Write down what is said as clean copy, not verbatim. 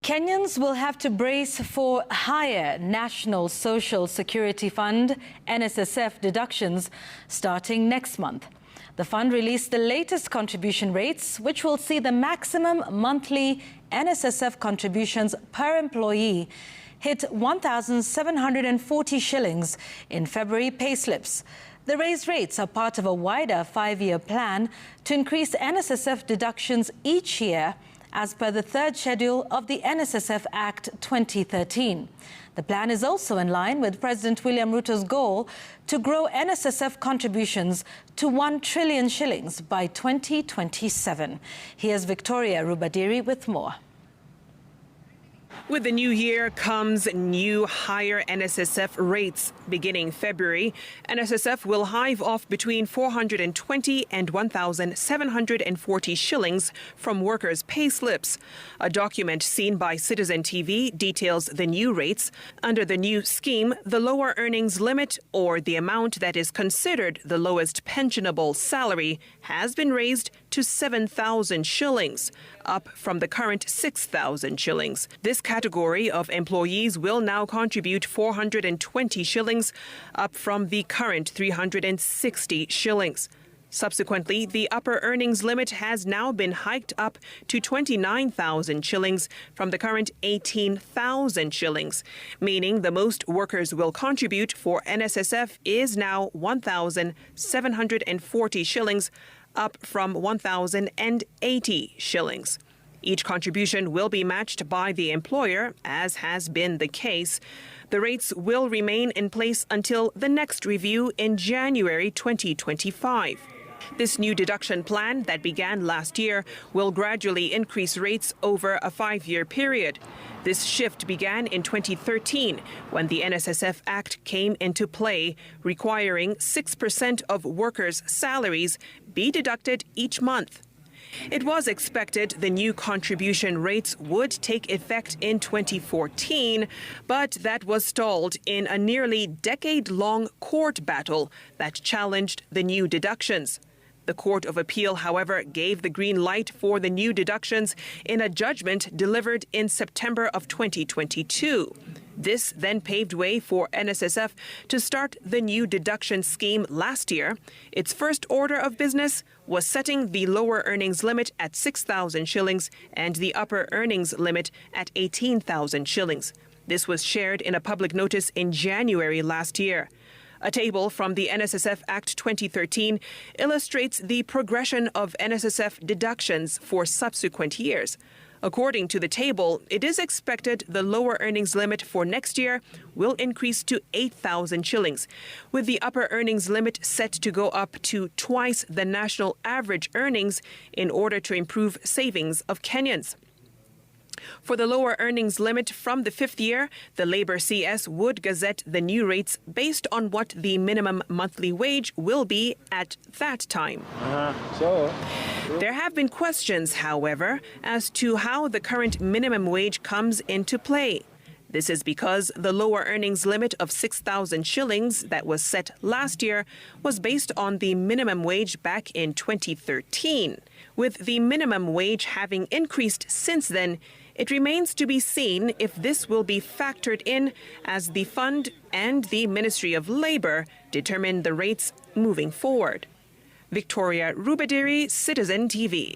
Kenyans will have to brace for higher National Social Security Fund (NSSF) deductions starting next month. The fund released the latest contribution rates, which will see the maximum monthly NSSF contributions per employee hit 1,740 shillings in February payslips. The raised rates are part of a wider 5-year plan to increase NSSF deductions each year as per the third schedule of the NSSF Act 2013. The plan is also in line with President William Ruto's goal to grow NSSF contributions to 1 trillion shillings by 2027. Here's Victoria Rubadiri with more. With the new year comes new higher NSSF rates. Beginning February, NSSF will hive off between 420 and 1,740 shillings from workers' pay slips. A document seen by Citizen TV details the new rates. Under the new scheme, the lower earnings limit, or the amount that is considered the lowest pensionable salary, has been raised to 7,000 shillings, up from the current 6,000 shillings. This category of employees will now contribute 420 shillings, up from the current 360 shillings. Subsequently, the upper earnings limit has now been hiked up to 29,000 shillings from the current 18,000 shillings, meaning the most workers will contribute for NSSF is now 1,740 shillings, up from 1,080 shillings. Each contribution will be matched by the employer, as has been the case. The rates will remain in place until the next review in January 2025. This new deduction plan that began last year will gradually increase rates over a 5-year period. This shift began in 2013 when the NSSF Act came into play, requiring 6% of workers' salaries be deducted each month. It was expected the new contribution rates would take effect in 2014, but that was stalled in a nearly decade-long court battle that challenged the new deductions. The Court of Appeal, however, gave the green light for the new deductions in a judgment delivered in September of 2022. This then paved way for NSSF to start the new deduction scheme last year. Its first order of business was setting the lower earnings limit at 6,000 shillings and the upper earnings limit at 18,000 shillings. This was shared in a public notice in January last year. A table from the NSSF Act 2013 illustrates the progression of NSSF deductions for subsequent years. According to the table, it is expected the lower earnings limit for next year will increase to 8,000 shillings, with the upper earnings limit set to go up to twice the national average earnings in order to improve savings of Kenyans. For the lower earnings limit from the 5th year, the Labour CS would gazette the new rates based on what the minimum monthly wage will be at that time. There have been questions, however, as to how the current minimum wage comes into play. This is because the lower earnings limit of 6,000 shillings that was set last year was based on the minimum wage back in 2013. With the minimum wage having increased since then, it remains to be seen if this will be factored in as the fund and the Ministry of Labour determine the rates moving forward. Victoria Rubadiri, Citizen TV.